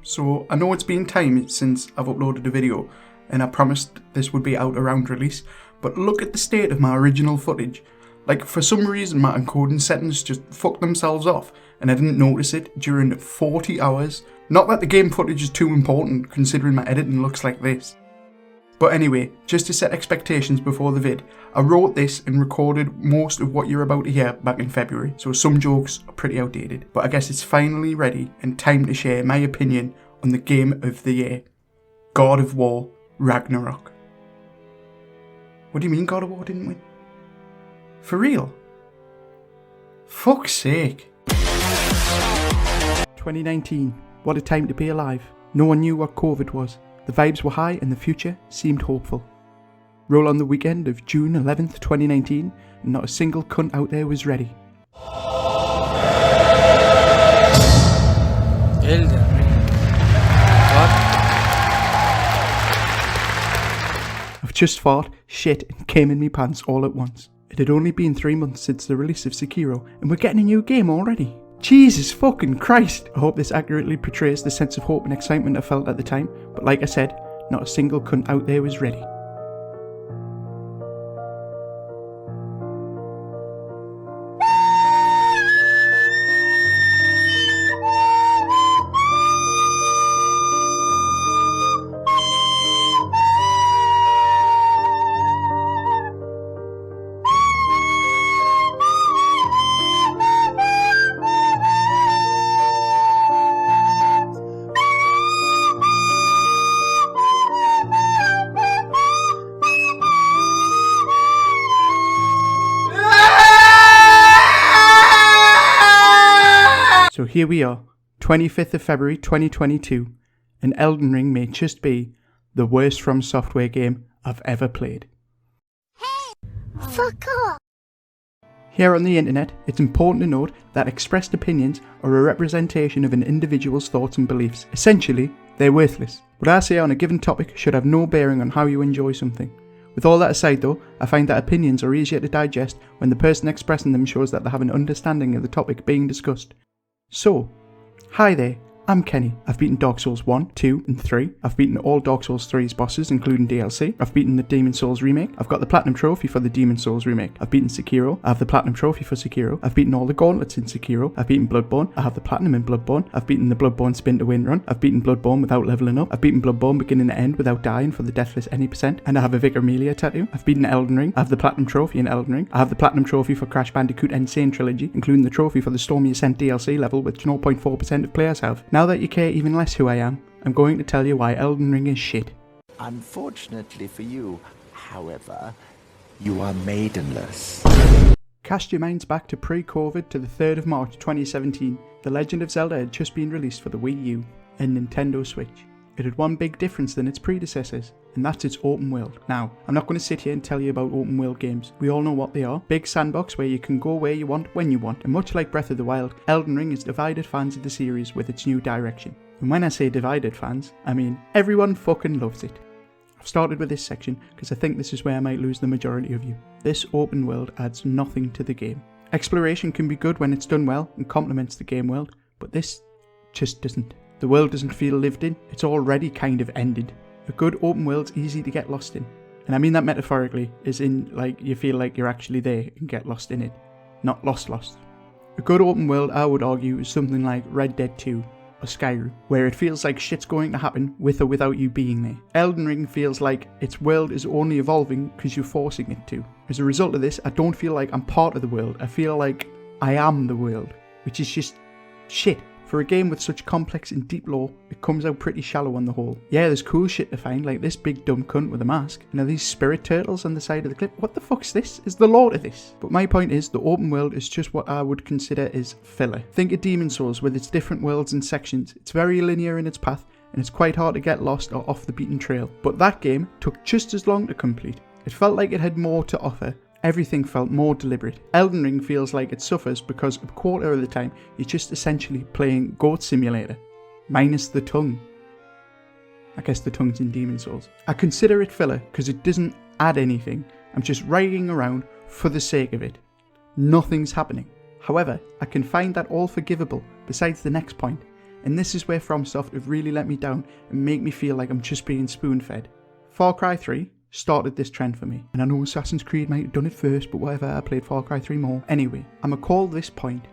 So I know it's been time since I've uploaded a video and I promised this would be out around release, but look at the state of my original footage. Like, for some reason my encoding settings just fucked themselves off and I didn't notice it during 40 hours. Not that the game footage is too important considering my editing looks like this. But anyway, just to set expectations before the vid, I wrote this and recorded most of what you're about to hear back in February, so some jokes are pretty outdated. But I guess it's finally ready and time to share my opinion on the game of the year, God of War Ragnarok. What do you mean God of War didn't win? For real? Fuck's sake. 2019, what a time to be alive. No one knew what COVID was. The vibes were high and the future seemed hopeful. Roll on the weekend of June 11th, 2019, and not a single cunt out there was ready. Elden. What? I've just fought, shit, and came in me pants all at once. It had only been 3 months since the release of Sekiro, and we're getting a new game already. Jesus fucking Christ! I hope this accurately portrays the sense of hope and excitement I felt at the time, but like I said, not a single cunt out there was ready. So here we are, 25th of February 2022, and Elden Ring may just be the worst From Software game I've ever played. Fuck off! Here on the internet, it's important to note that expressed opinions are a representation of an individual's thoughts and beliefs. Essentially, they're worthless. What I say on a given topic should have no bearing on how you enjoy something. With all that aside though, I find that opinions are easier to digest when the person expressing them shows that they have an understanding of the topic being discussed. So, hi there, I'm Kenny. I've beaten Dark Souls 1, 2 and 3. I've beaten all Dark Souls 3's bosses including DLC. I've beaten the Demon Souls remake. I've got the Platinum Trophy for the Demon Souls remake. I've beaten Sekiro. I have the Platinum Trophy for Sekiro. I've beaten all the gauntlets in Sekiro. I've beaten Bloodborne. I have the Platinum in Bloodborne. I've beaten the Bloodborne spin to win run. I've beaten Bloodborne without leveling up. I've beaten Bloodborne beginning to end without dying for the Deathless Any Percent. And I have a Vic Amelia tattoo. I've beaten Elden Ring. I have the Platinum Trophy in Elden Ring. I have the Platinum Trophy for Crash Bandicoot Insane Trilogy, including the trophy for the Stormy Ascent DLC level, which 0.4% of players have. Now that you care even less who I am, I'm going to tell you why Elden Ring is shit. Unfortunately for you, however, you are maidenless. Cast your minds back to pre-COVID to the 3rd of March 2017. The Legend of Zelda had just been released for the Wii U and Nintendo Switch. It had one big difference than its predecessors, and that's its open world. Now, I'm not going to sit here and tell you about open world games. We all know what they are. Big sandbox where you can go where you want, when you want. And much like Breath of the Wild, Elden Ring has divided fans of the series with its new direction. And when I say divided fans, I mean everyone fucking loves it. I've started with this section because I think this is where I might lose the majority of you. This open world adds nothing to the game. Exploration can be good when it's done well and complements the game world, but this just doesn't. The world doesn't feel lived in, it's already kind of ended. A good open world's easy to get lost in. And I mean that metaphorically, as in like you feel like you're actually there and get lost in it. Not lost. A good open world, I would argue, is something like Red Dead 2 or Skyrim, where it feels like shit's going to happen with or without you being there. Elden Ring feels like its world is only evolving because you're forcing it to. As a result of this, I don't feel like I'm part of the world, I feel like I am the world, which is just shit. For a game with such complex and deep lore, it comes out pretty shallow on the whole. Yeah, there's cool shit to find, like this big dumb cunt with a mask, and are these spirit turtles on the side of the cliff? What the fuck's this? Is the lore to this? But my point is, the open world is just what I would consider is filler. Think of Demon Souls with its different worlds and sections. It's very linear in its path, and it's quite hard to get lost or off the beaten trail. But that game took just as long to complete. It felt like it had more to offer. Everything felt more deliberate. Elden Ring feels like it suffers because a quarter of the time you're just essentially playing Goat Simulator, minus the tongue. I guess the tongue's in Demon Souls. I consider it filler because it doesn't add anything. I'm just riding around for the sake of it. Nothing's happening. However, I can find that all forgivable besides the next point, and this is where FromSoft have really let me down and make me feel like I'm just being spoon-fed. Far Cry 3 started this trend for me, and I know Assassin's Creed might have done it first, but whatever, I played Far Cry 3 more. Anyway, I'ma call this point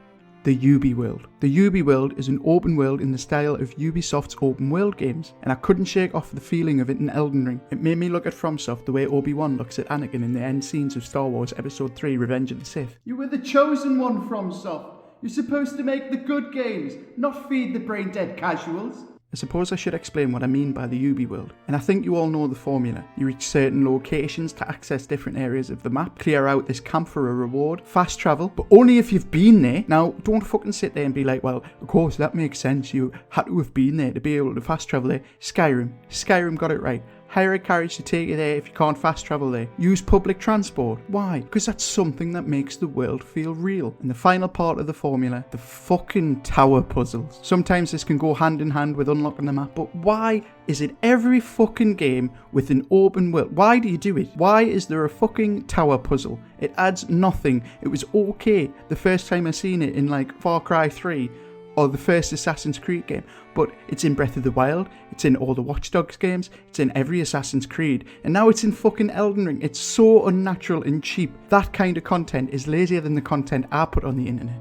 the Ubi world. The Ubi world is an open world in the style of Ubisoft's open world games, and I couldn't shake off the feeling of it in Elden Ring. It made me look at FromSoft the way Obi-Wan looks at Anakin in the end scenes of Star Wars Episode 3 Revenge of the Sith. You were the chosen one, FromSoft. You're supposed to make the good games, not feed the brain-dead casuals. I suppose I should explain what I mean by the Ubi world, and I think you all know the formula. You reach certain locations to access different areas of the map, clear out this camp for a reward, fast travel, but only if you've been there. Now, don't fucking sit there and be like, well, of course that makes sense, you had to have been there to be able to fast travel there. Skyrim got it right. Hire a carriage to take you there if you can't fast travel there. Use public transport. Why? Because that's something that makes the world feel real. And the final part of the formula, the fucking tower puzzles. Sometimes this can go hand in hand with unlocking the map, but why is it every fucking game with an open world? Why do you do it? Why is there a fucking tower puzzle? It adds nothing. It was okay the first time I seen it in like Far Cry 3 or the first Assassin's Creed game, but it's in Breath of the Wild, it's in all the Watch Dogs games, it's in every Assassin's Creed, and now it's in fucking Elden Ring. It's so unnatural and cheap. That kind of content is lazier than the content I put on the internet.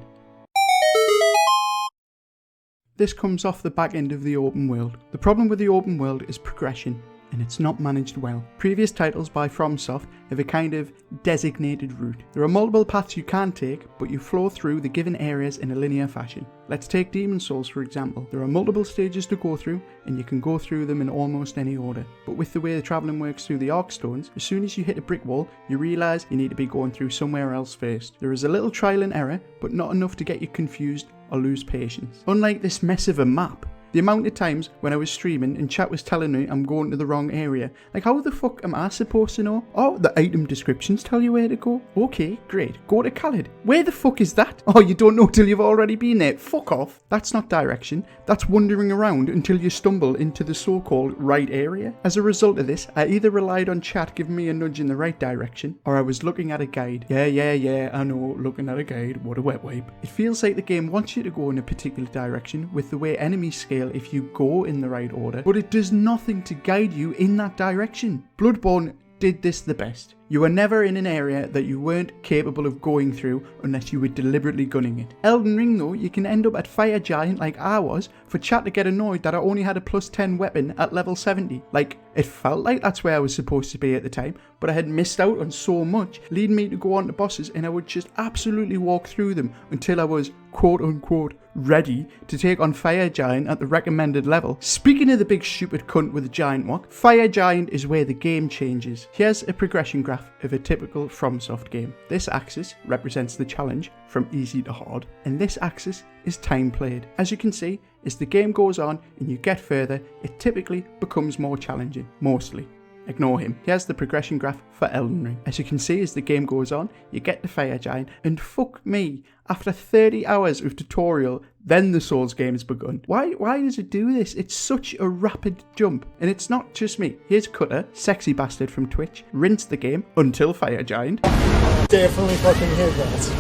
This comes off the back end of the open world. The problem with the open world is progression, and it's not managed well. Previous titles by FromSoft have a kind of designated route. There are multiple paths you can take, but you flow through the given areas in a linear fashion. Let's take Demon's Souls for example. There are multiple stages to go through, and you can go through them in almost any order. But with the way the travelling works through the Arc Stones, as soon as you hit a brick wall, you realise you need to be going through somewhere else first. There is a little trial and error, but not enough to get you confused or lose patience. Unlike this mess of a map, the amount of times when I was streaming and chat was telling me I'm going to the wrong area. Like, how the fuck am I supposed to know? Oh, the item descriptions tell you where to go. Okay, great. Go to Khalid. Where the fuck is that? Oh, you don't know till you've already been there. Fuck off. That's not direction. That's wandering around until you stumble into the so-called right area. As a result of this, I either relied on chat giving me a nudge in the right direction, or I was looking at a guide. Yeah, I know, looking at a guide. What a wet wipe. It feels like the game wants you to go in a particular direction with the way enemies scale if you go in the right order, but it does nothing to guide you in that direction. Bloodborne did this the best. You were never in an area that you weren't capable of going through unless you were deliberately gunning it. Elden Ring though, you can end up at Fire Giant like I was, for chat to get annoyed that I only had a plus 10 weapon at level 70. Like, it felt like that's where I was supposed to be at the time, but I had missed out on so much, leading me to go on to bosses, and I would just absolutely walk through them until I was quote unquote ready to take on Fire Giant at the recommended level. Speaking of the big stupid cunt with a giant wok, Fire Giant is where the game changes. Here's a progression graph of a typical FromSoft game. This axis represents the challenge from easy to hard, and this axis is time played. As you can see, as the game goes on and you get further, it typically becomes more challenging, mostly. Ignore him. Here's the progression graph for Elden Ring. As you can see, as the game goes on, you get the Fire Giant, and fuck me, after 30 hours of tutorial, then the Souls game has begun. Why does it do this? It's such a rapid jump. And it's not just me. Here's Cutter, sexy bastard from Twitch, rinsed the game until Fire Giant. Definitely fucking hit that.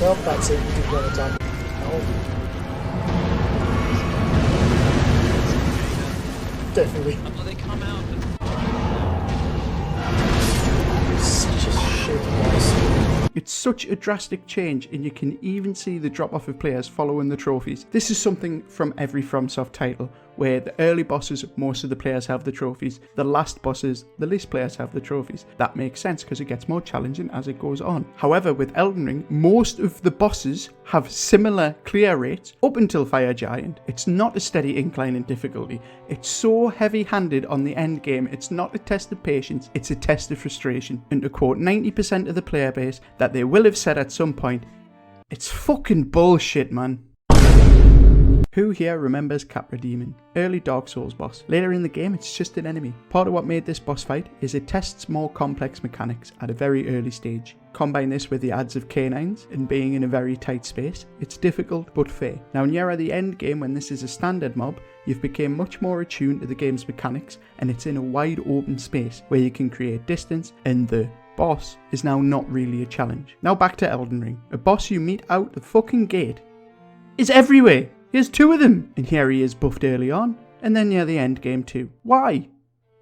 Well, that's it. Did one attack. Oh. Definitely. Until they come out. Such a shit voice. It's such a drastic change, and you can even see the drop off of players following the trophies. This is something from every FromSoft title, where the early bosses, most of the players have the trophies. The last bosses, the least players have the trophies. That makes sense because it gets more challenging as it goes on. However, with Elden Ring, most of the bosses have similar clear rates up until Fire Giant. It's not a steady incline in difficulty. It's so heavy-handed on the end game, it's not a test of patience, it's a test of frustration. And to quote 90% of the player base that they will have said at some point, it's fucking bullshit, man. Who here remembers Capra Demon? Early Dark Souls boss. Later in the game, it's just an enemy. Part of what made this boss fight is it tests more complex mechanics at a very early stage. Combine this with the adds of canines and being in a very tight space, it's difficult but fair. Now near the end game, when this is a standard mob, you've become much more attuned to the game's mechanics, and it's in a wide open space where you can create distance, and the boss is now not really a challenge. Now back to Elden Ring. A boss you meet out the fucking gate is everywhere. Here's 2 of them. And here he is buffed early on, and then near the end game too. Why?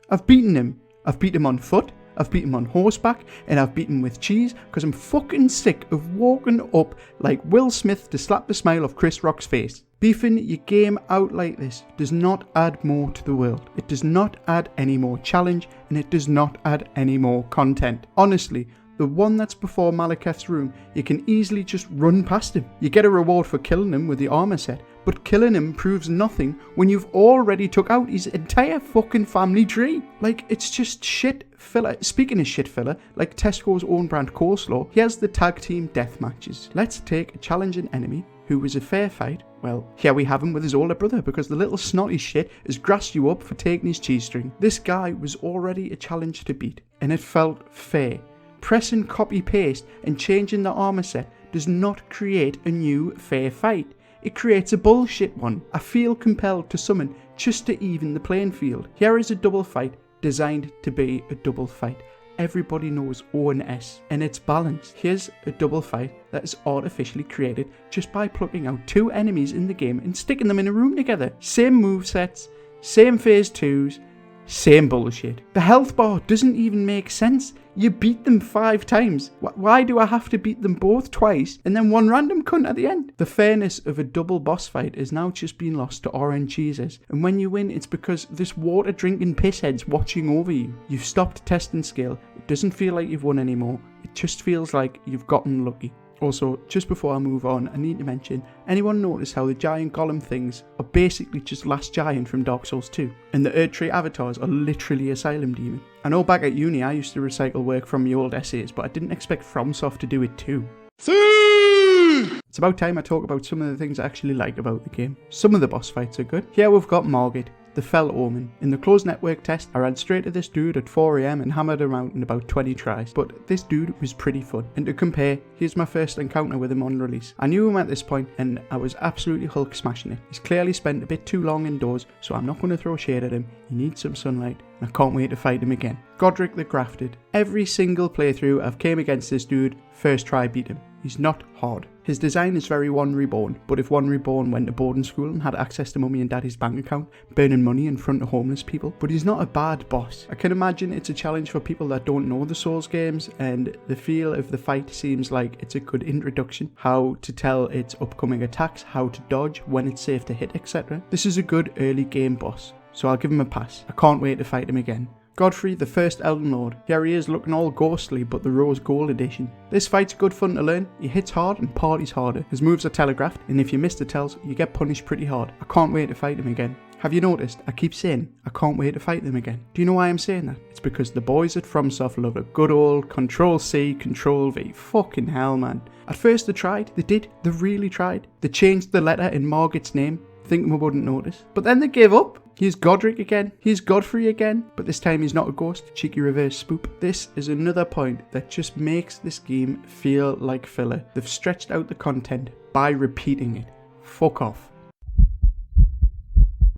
I've beaten him. I've beat him on foot, I've beaten him on horseback, and I've beaten him with cheese, because I'm fucking sick of walking up like Will Smith to slap the smile off Chris Rock's face. Beefing your game out like this does not add more to the world. It does not add any more challenge, and it does not add any more content. Honestly, the one that's before Malekith's room, you can easily just run past him. You get a reward for killing him with the armor set, but killing him proves nothing when you've already took out his entire fucking family tree. Like, it's just shit filler. Speaking of shit filler, like Tesco's own brand coleslaw, here's the tag team death matches. Let's take a challenging enemy who was a fair fight. Well, here we have him with his older brother, because the little snotty shit has grassed you up for taking his cheese string. This guy was already a challenge to beat, and it felt fair. Pressing copy paste and changing the armor set does not create a new fair fight. It creates a bullshit one. I feel compelled to summon just to even the playing field. Here is a double fight designed to be a double fight. Everybody knows O and S, and it's balanced. Here's a double fight that is artificially created just by plucking out 2 enemies in the game and sticking them in a room together. Same movesets, same phase 2s, same bullshit. The health bar doesn't even make sense. You beat them 5 times. Why do I have to beat them both twice and then one random cunt at the end? The fairness of a double boss fight is now just being lost to orange cheeses. And when you win, it's because this water drinking pisshead's watching over you. You've stopped testing skill. It doesn't feel like you've won anymore. It just feels like you've gotten lucky. Also, just before I move on, I need to mention, anyone notice how the giant golem things are basically just Last Giant from Dark Souls 2? And the Erdtree avatars are literally Asylum Demon. I know back at uni I used to recycle work from my old essays, but I didn't expect FromSoft to do it too. It's about time I talk about some of the things I actually like about the game. Some of the boss fights are good. Here we've got Margit, the Fell Omen. In the closed network test, I ran straight to this dude at 4 AM and hammered him out in about 20 tries. But this dude was pretty fun. And to compare, here's my first encounter with him on release. I knew him at this point and I was absolutely Hulk smashing it. He's clearly spent a bit too long indoors, so I'm not going to throw shade at him. He needs some sunlight, and I can't wait to fight him again. Godric the Grafted. Every single playthrough I've came against this dude, first try beat him. He's not hard. His design is very One Reborn, but if One Reborn went to boarding school and had access to mummy and daddy's bank account, burning money in front of homeless people. But he's not a bad boss. I can imagine it's a challenge for people that don't know the Souls games, and the feel of the fight seems like it's a good introduction. How to tell its upcoming attacks, how to dodge, when it's safe to hit, etc. This is a good early game boss, so I'll give him a pass. I can't wait to fight him again. Godfrey, the first Elden Lord. Here he is looking all ghostly, but the Rose Gold edition. This fight's good fun to learn. He hits hard and parties harder. His moves are telegraphed, and if you miss the tells, you get punished pretty hard. I can't wait to fight him again. Have you noticed? I keep saying, I can't wait to fight them again. Do you know why I'm saying that? It's because the boys at FromSoft love a good old Control-C, Control-V. Fucking hell, man. At first they tried. They did. They really tried. They changed the letter in Margit's name, thinking we wouldn't notice. But then they gave up. Here's Godric again. Here's Godfrey again. But this time he's not a ghost. Cheeky reverse spoop. This is another point that just makes this game feel like filler. They've stretched out the content by repeating it. Fuck off.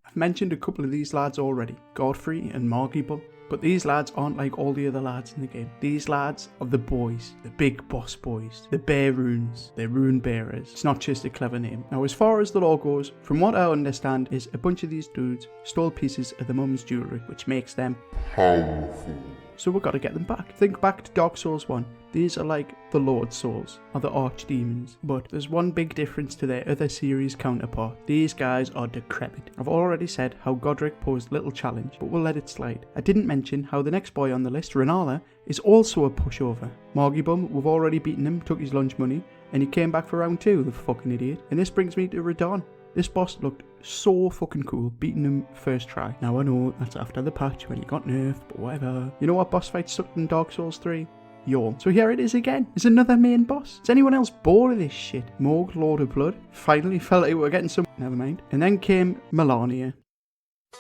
I've mentioned a couple of these lads already. Godfrey and Margibum. But these lads aren't like all the other lads in the game. These lads are the boys, the big boss boys, the bear runes, the rune bearers. It's not just a clever name. Now, as far as the lore goes, from what I understand is a bunch of these dudes stole pieces of the mum's jewellery, which makes them powerful. So we've got to get them back. Think back to Dark Souls 1. These are like the Lord Souls, or the Archdemons. But there's one big difference to their other series counterpart. These guys are decrepit. I've already said how Godric posed little challenge, but we'll let it slide. I didn't mention how the next boy on the list, Renala, is also a pushover. Margibum, we've already beaten him, took his lunch money, and he came back for round 2, the fucking idiot. And this brings me to Radon. This boss looked so fucking cool, beating him first try. Now I know that's after the patch when he got nerfed, but whatever. You know what boss fight sucked in Dark Souls 3? Yo. So here it is again. There's another main boss. Is anyone else bored of this shit? Morg, Lord of Blood. Finally felt like we were getting some... Never mind. And then came Melania.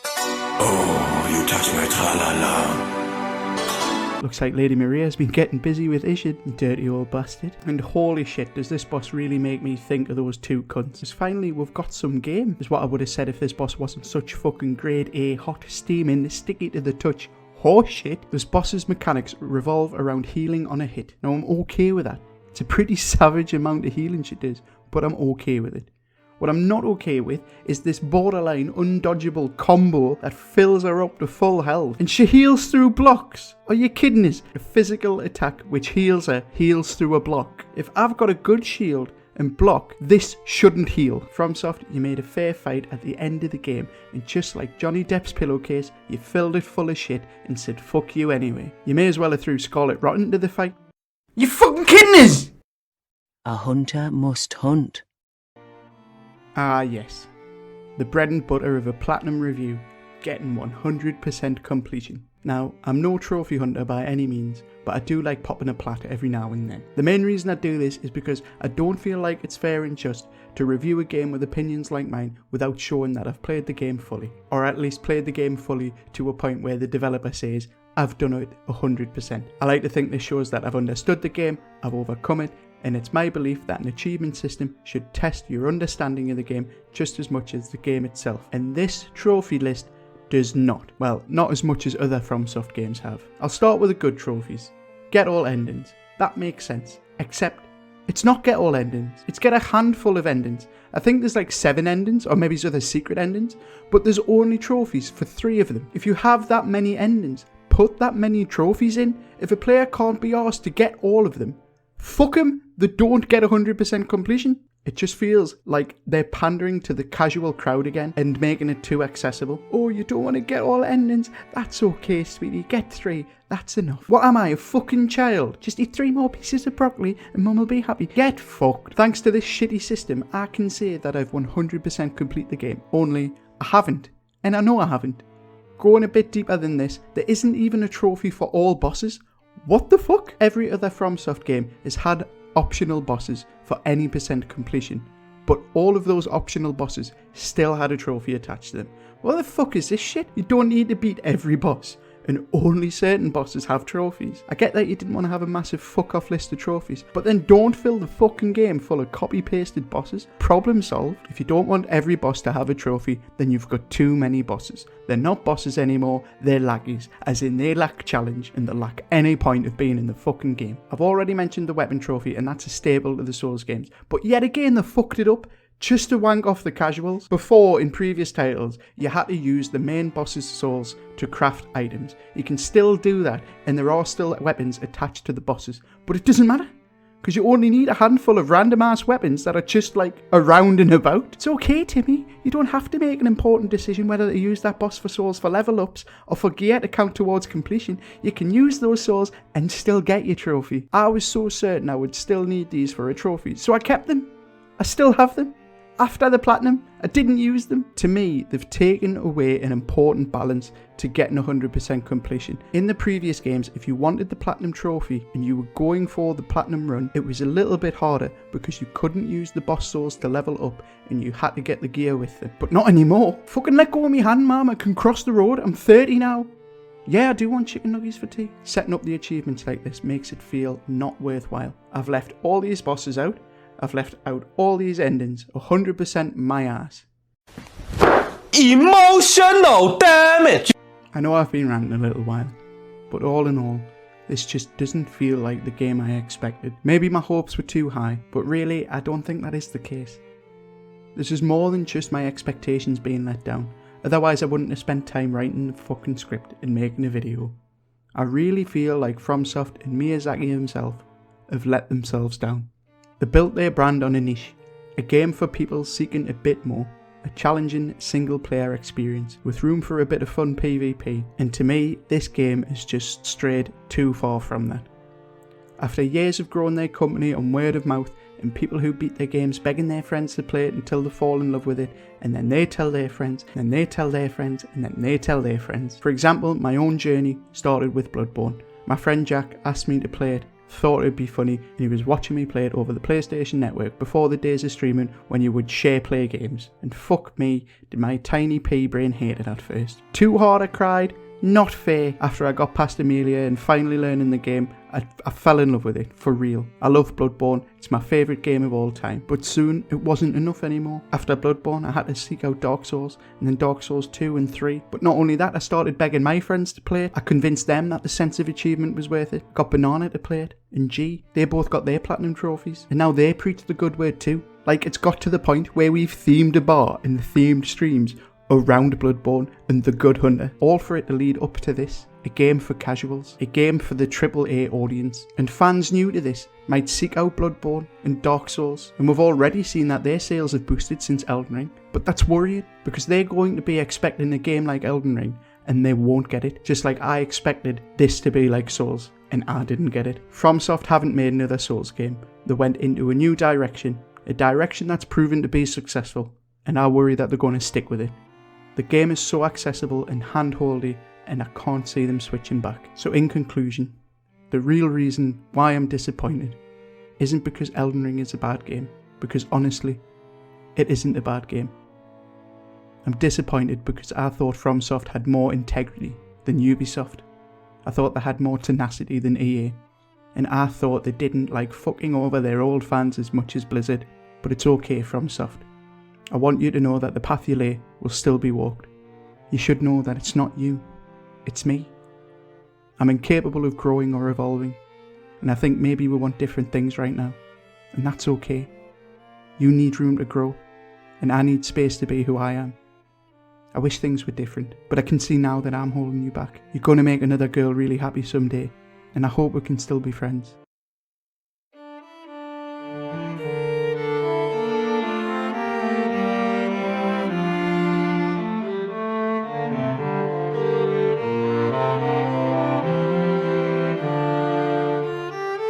Oh, you touch my tra-la-la. Looks like Lady Maria's been getting busy with Ishid, you dirty old bastard. And holy shit, does this boss really make me think of those two cunts. Because finally we've got some game, is what I would have said if this boss wasn't such fucking grade A, hot, steaming, sticky to the touch horseshit. This boss's mechanics revolve around healing on a hit. Now I'm okay with that. It's a pretty savage amount of healing she does, but I'm okay with it. What I'm not okay with is this borderline undodgeable combo that fills her up to full health and she heals through blocks. Are you kidding us? A physical attack which heals her heals through a block. If I've got a good shield and block, this shouldn't heal. FromSoft, you made a fair fight at the end of the game, and just like Johnny Depp's pillowcase, you filled it full of shit and said fuck you anyway. You may as well have threw Scarlet Rotten into the fight. You fucking kidding us? A hunter must hunt. Ah yes, the bread and butter of a platinum review, getting 100% completion. Now, I'm no trophy hunter by any means, but I do like popping a plat every now and then. The main reason I do this is because I don't feel like it's fair and just to review a game with opinions like mine without showing that I've played the game fully, or at least played the game fully to a point where the developer says, I've done it 100%. I like to think this shows that I've understood the game, I've overcome it, and it's my belief that an achievement system should test your understanding of the game just as much as the game itself. And this trophy list does not. Well, not as much as other FromSoft games have. I'll start with the good trophies. Get all endings. That makes sense. Except, it's not get all endings. It's get a handful of endings. I think there's like 7 endings, or maybe there's other secret endings, but there's only trophies for 3 of them. If you have that many endings, put that many trophies in. If a player can't be asked to get all of them, fuck them, they don't get 100% completion. It just feels like they're pandering to the casual crowd again and making it too accessible. Oh, you don't want to get all endings? That's okay, sweetie. Get 3. That's enough. What am I, a fucking child? Just eat 3 more pieces of broccoli and mum will be happy. Get fucked. Thanks to this shitty system, I can say that I've 100% complete the game. Only, I haven't. And I know I haven't. Going a bit deeper than this, there isn't even a trophy for all bosses. What the fuck? Every other FromSoft game has had optional bosses for any % completion, but all of those optional bosses still had a trophy attached to them. What the fuck is this shit? You don't need to beat every boss, and only certain bosses have trophies. I get that you didn't want to have a massive fuck off list of trophies, but then don't fill the fucking game full of copy pasted bosses. Problem solved. If you don't want every boss to have a trophy, then you've got too many bosses. They're not bosses anymore, they're laggies, as in they lack challenge and they lack any point of being in the fucking game. I've already mentioned the weapon trophy, and that's a staple of the Souls games, but yet again they fucked it up just to wank off the casuals. Before, in previous titles, you had to use the main boss's souls to craft items. You can still do that, and there are still weapons attached to the bosses, but it doesn't matter, because you only need a handful of random ass weapons that are just like around and about. It's okay, Timmy, you don't have to make an important decision whether to use that boss for souls for level ups or for gear to count towards completion. You can use those souls and still get your trophy. I was so certain I would still need these for a trophy, so I kept them. I still have them. After the platinum, I didn't use them. To me, they've taken away an important balance to getting 100% completion. In the previous games, if you wanted the platinum trophy and you were going for the platinum run, it was a little bit harder because you couldn't use the boss souls to level up and you had to get the gear with them. But not anymore. Fucking let go of me hand, mum. I can cross the road. I'm 30 now. Yeah, I do want chicken nuggets for tea. Setting up the achievements like this makes it feel not worthwhile. I've left all these bosses out. I've left out all these endings, 100% my ass. Emotional damage! I know I've been ranting a little while, but all in all, this just doesn't feel like the game I expected. Maybe my hopes were too high, but really I don't think that is the case. This is more than just my expectations being let down, otherwise I wouldn't have spent time writing the fucking script and making a video. I really feel like FromSoft and Miyazaki himself have let themselves down. They built their brand on a niche, a game for people seeking a bit more, a challenging single-player experience with room for a bit of fun PvP, and to me, this game has just strayed too far from that. After years of growing their company on word of mouth and people who beat their games begging their friends to play it until they fall in love with it, and then they tell their friends, and then they tell their friends, and then they tell their friends. For example, my own journey started with Bloodborne. My friend Jack asked me to play it, thought it'd be funny, and he was watching me play it over the PlayStation Network before the days of streaming when you would share play games. And fuck me, did my tiny pea brain hate it at first. Too hard I cried, Not fair. After I got past Amelia and finally learning the game, I fell in love with it, for real. I love Bloodborne, it's my favourite game of all time. But soon, it wasn't enough anymore. After Bloodborne, I had to seek out Dark Souls, and then Dark Souls 2 and 3. But not only that, I started begging my friends to play it. I convinced them that the sense of achievement was worth it. Got Banana to play it, and G. They both got their platinum trophies. And now they preach the good word too. Like, it's got to the point where we've themed a bar in the themed streams around Bloodborne and The Good Hunter, all for it to lead up to this. A game for casuals, a game for the AAA audience, and fans new to this might seek out Bloodborne and Dark Souls, and we've already seen that their sales have boosted since Elden Ring, but that's worrying, because they're going to be expecting a game like Elden Ring, and they won't get it, just like I expected this to be like Souls, and I didn't get it. FromSoft haven't made another Souls game. They went into a new direction, a direction that's proven to be successful, and I worry that they're going to stick with it. The game is so accessible and hand-holdy, and I can't see them switching back. So in conclusion, the real reason why I'm disappointed isn't because Elden Ring is a bad game, because honestly, it isn't a bad game. I'm disappointed because I thought FromSoft had more integrity than Ubisoft. I thought they had more tenacity than EA, and I thought they didn't like fucking over their old fans as much as Blizzard, but it's okay, FromSoft. I want you to know that the path you lay will still be walked. You should know that it's not you, it's me. I'm incapable of growing or evolving, and I think maybe we want different things right now, and that's okay. You need room to grow, and I need space to be who I am. I wish things were different, but I can see now that I'm holding you back. You're going to make another girl really happy someday, and I hope we can still be friends.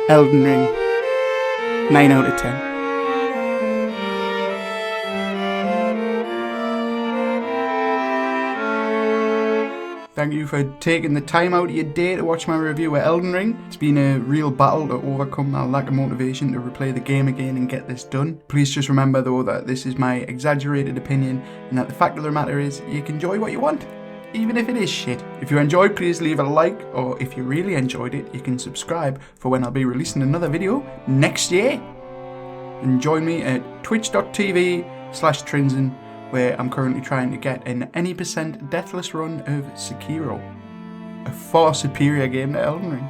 Elden Ring, 9 out of 10. Thank you for taking the time out of your day to watch my review of Elden Ring. It's been a real battle to overcome my lack of motivation to replay the game again and get this done. Please just remember though that this is my exaggerated opinion, and that the fact of the matter is you can enjoy what you want, even if it is shit. If you enjoyed, please leave a like, or if you really enjoyed it, you can subscribe for when I'll be releasing another video next year. And join me at twitch.tv/Trinzen, where I'm currently trying to get an any % deathless run of Sekiro, a far superior game to Elden Ring.